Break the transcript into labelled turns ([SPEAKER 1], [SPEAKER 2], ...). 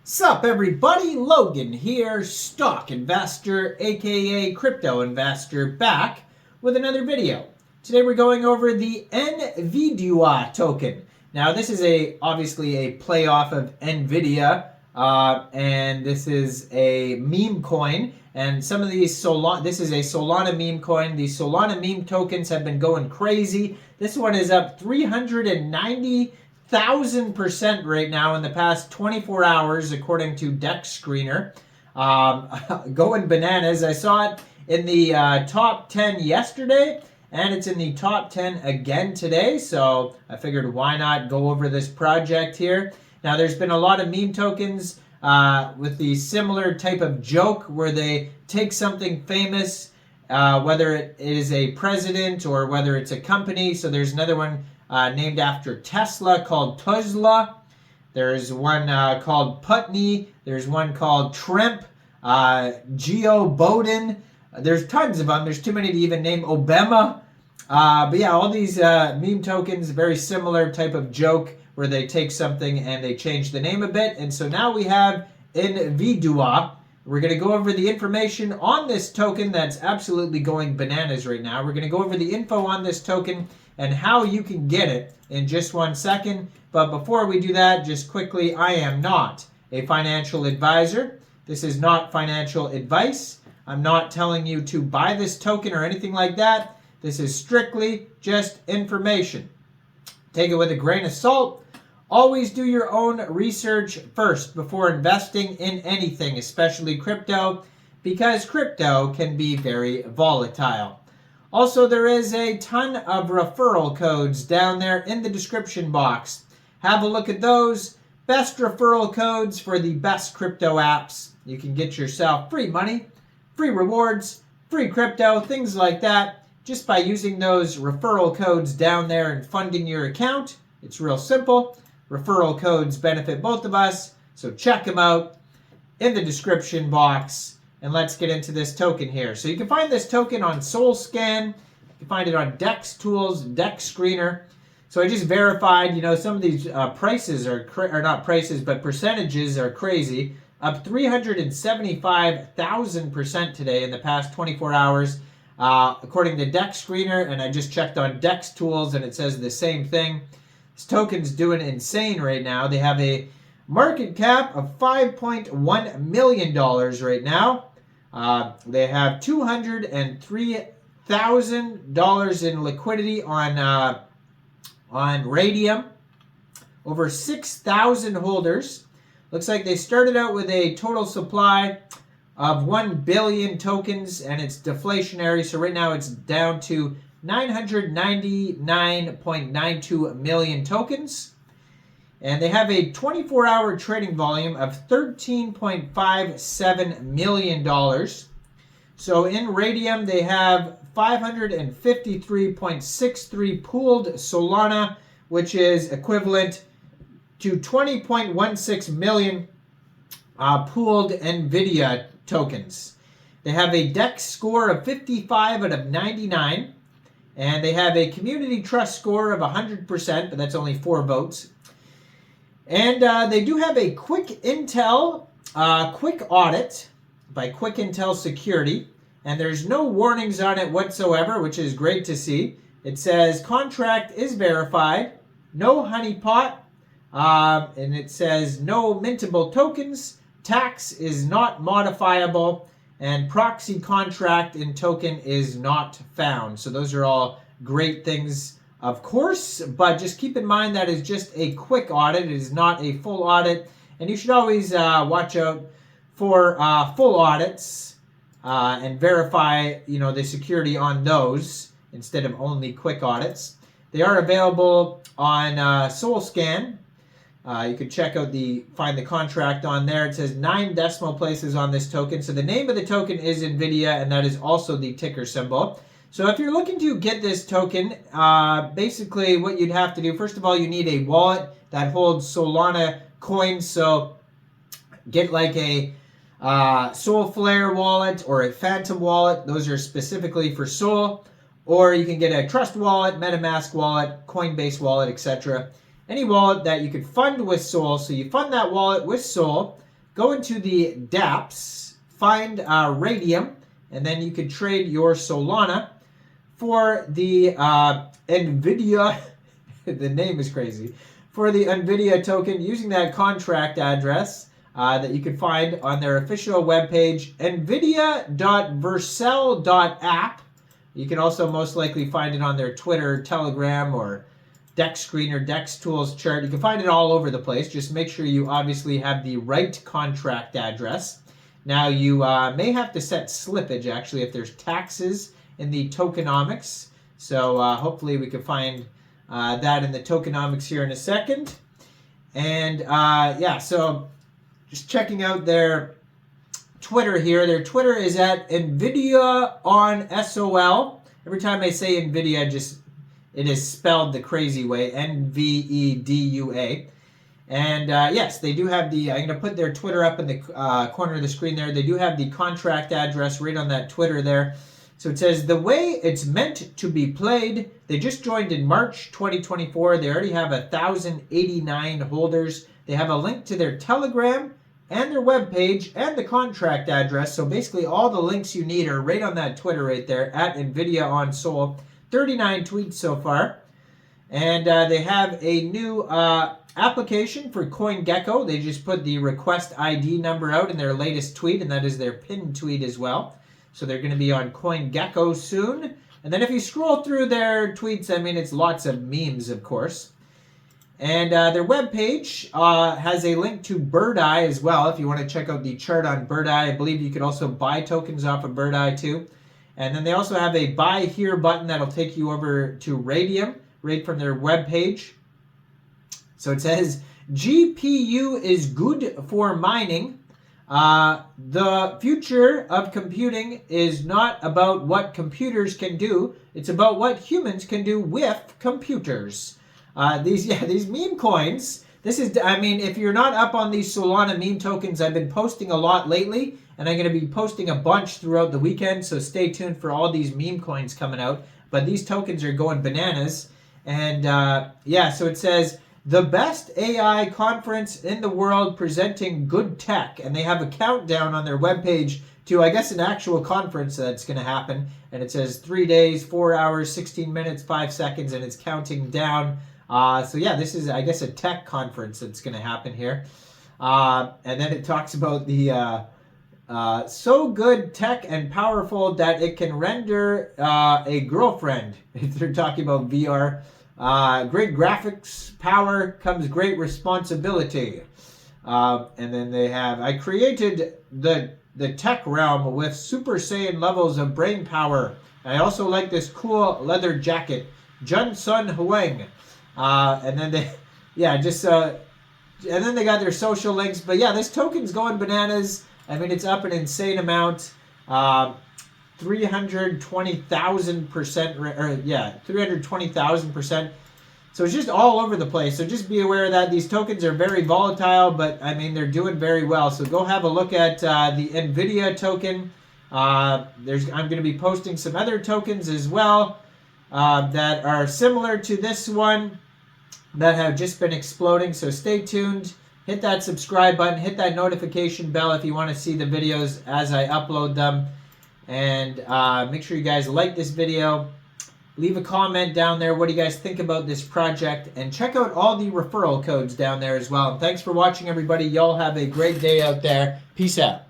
[SPEAKER 1] Sup everybody, Logan here, stock investor aka crypto investor, back with another video. Today we're going over the Nvedua token. Now this is obviously a play off of Nvidia, and this is a meme coin, and some of these this is a Solana meme coin. These Solana meme tokens have been going crazy. This one is up 390,000% right now in the past 24 hours, according to DEX Screener. Going bananas. I saw it in the top 10 yesterday, and it's in the top 10 again today. So I figured, why not go over this project here? Now, there's been a lot of meme tokens with the similar type of joke where they take something famous, whether it is a president or whether it's a company. So there's another one named after Tesla called Tesla. There's one called Putney. There's one called Trump, Geo Bowden. There's tons of them. There's too many to even name. Obama. But yeah, all these meme tokens, very similar type of joke where they take something and they change the name a bit. And so now we have Nvedua. We're going to go over the information on this token that's absolutely going bananas right now. We're going to go over the info on this token and how you can get it in just 1 second. But before we do that, just quickly, I am not a financial advisor. This is not financial advice. I'm not telling you to buy this token or anything like that. This is strictly just information. Take it with a grain of salt. Always do your own research first before investing in anything, especially crypto, because crypto can be very volatile. Also, there is a ton of referral codes down there in the description box. Have a look at those. Best referral codes for the best crypto apps. You can get yourself free money, free rewards, free crypto, things like that, just by using those referral codes down there and funding your account. It's real simple. Referral codes benefit both of us, so check them out in the description box. And let's get into this token here. So you can find this token on SolScan. You can find it on DEX Tools, DEX Screener. So I just verified, some of these prices are not prices, but percentages are crazy. Up 375,000% today in the past 24 hours, according to DEX Screener. And I just checked on DEX Tools, and it says the same thing. This token's doing insane right now. They have a market cap of $5.1 million right now. They have $203,000 in liquidity on Raydium. Over 6,000 holders. Looks like they started out with a total supply of 1 billion tokens, and it's deflationary. So right now it's down to 999.92 million tokens. And they have a 24-hour trading volume of $13.57 million. So in Raydium, they have 553.63 pooled Solana, which is equivalent to 20.16 million pooled Nvidia tokens. They have a DEX score of 55 out of 99. And they have a community trust score of 100%, but that's only 4 votes. And they do have a quick intel, quick audit by Quick Intel Security. And there's no warnings on it whatsoever, which is great to see. It says contract is verified, no honeypot, and it says no mintable tokens, tax is not modifiable, and proxy contract in token is not found. So those are all great things, of course, but just keep in mind that is just a quick audit. It is not a full audit, and you should always watch out for full audits and verify, the security on those instead of only quick audits. They are available on SolScan. You could check out find the contract on there. It says 9 decimal places on this token. So the name of the token is Nvidia, and that is also the ticker symbol. So if you're looking to get this token, basically what you'd have to do, first of all, you need a wallet that holds Solana coins. So get like a Solflare wallet or a Phantom wallet. Those are specifically for Sol. Or you can get a Trust wallet, MetaMask wallet, Coinbase wallet, etc. Any wallet that you could fund with Sol. So you fund that wallet with Sol. go into the dApps, find Raydium, and then you could trade your Solana for the Nvidia, the name is crazy, for the Nvidia token using that contract address that you can find on their official webpage, nvidia.vercel.app. You can also most likely find it on their Twitter, Telegram, or DEX Screener, DEX Tools chart. You can find it all over the place. Just make sure you obviously have the right contract address. Now, you may have to set slippage, actually, if there's taxes in the tokenomics. So hopefully we can find that in the tokenomics here in a second. And yeah, so just checking out their Twitter here. Their Twitter is at Nvidia on SOL. Every time I say Nvidia, it is spelled the crazy way, Nvedua. And yes, they do have the, I'm going to put their Twitter up in the corner of the screen there. They do have the contract address right on that Twitter there. So it says, the way it's meant to be played. They just joined in March 2024. They already have 1,089 holders. They have a link to their Telegram and their webpage and the contract address. So basically all the links you need are right on that Twitter right there, at Nvidia on Sol. 39 tweets so far. And they have a new application for CoinGecko. They just put the request ID number out in their latest tweet, and that is their pinned tweet as well. So they're going to be on CoinGecko soon. And then if you scroll through their tweets, I mean, it's lots of memes, of course. And their webpage has a link to Bird Eye as well. If you want to check out the chart on Bird Eye, I believe you could also buy tokens off of Bird Eye too. And then they also have a buy here button that'll take you over to Raydium, right from their webpage. So it says, GPU is good for mining. The future of computing is not about what computers can do. It's about what humans can do with computers. These meme coins. This is, I mean, if you're not up on these Solana meme tokens, I've been posting a lot lately, and I'm going to be posting a bunch throughout the weekend, so stay tuned for all these meme coins coming out. But these tokens are going bananas. And yeah, so it says, the best AI conference in the world presenting good tech. And they have a countdown on their webpage to, I guess, an actual conference that's going to happen. And it says 3 days, 4 hours, 16 minutes, 5 seconds, and it's counting down. So yeah, this is, I guess, a tech conference that's going to happen here. And then it talks about the so good tech and powerful that it can render a girlfriend. They're talking about VR. Great graphics power comes great responsibility. And then they have, I created the tech realm with Super Saiyan levels of brain power. I also like this cool leather jacket. Jensen Huang. And then they, yeah, just, and then they got their social links. But yeah, this token's going bananas. I mean, it's up an insane amount. 320,000%, or yeah, 320,000%. So it's just all over the place. So just be aware of that. These tokens are very volatile, but I mean, they're doing very well. So go have a look at the Nvidia token. I'm going to be posting some other tokens as well that are similar to this one that have just been exploding. So stay tuned. Hit that subscribe button. Hit that notification bell if you want to see the videos as I upload them. And make sure you guys like this video. Leave a comment down there. What do you guys think about this project? And check out all the referral codes down there as well. And thanks for watching, everybody. Y'all have a great day out there. Peace out.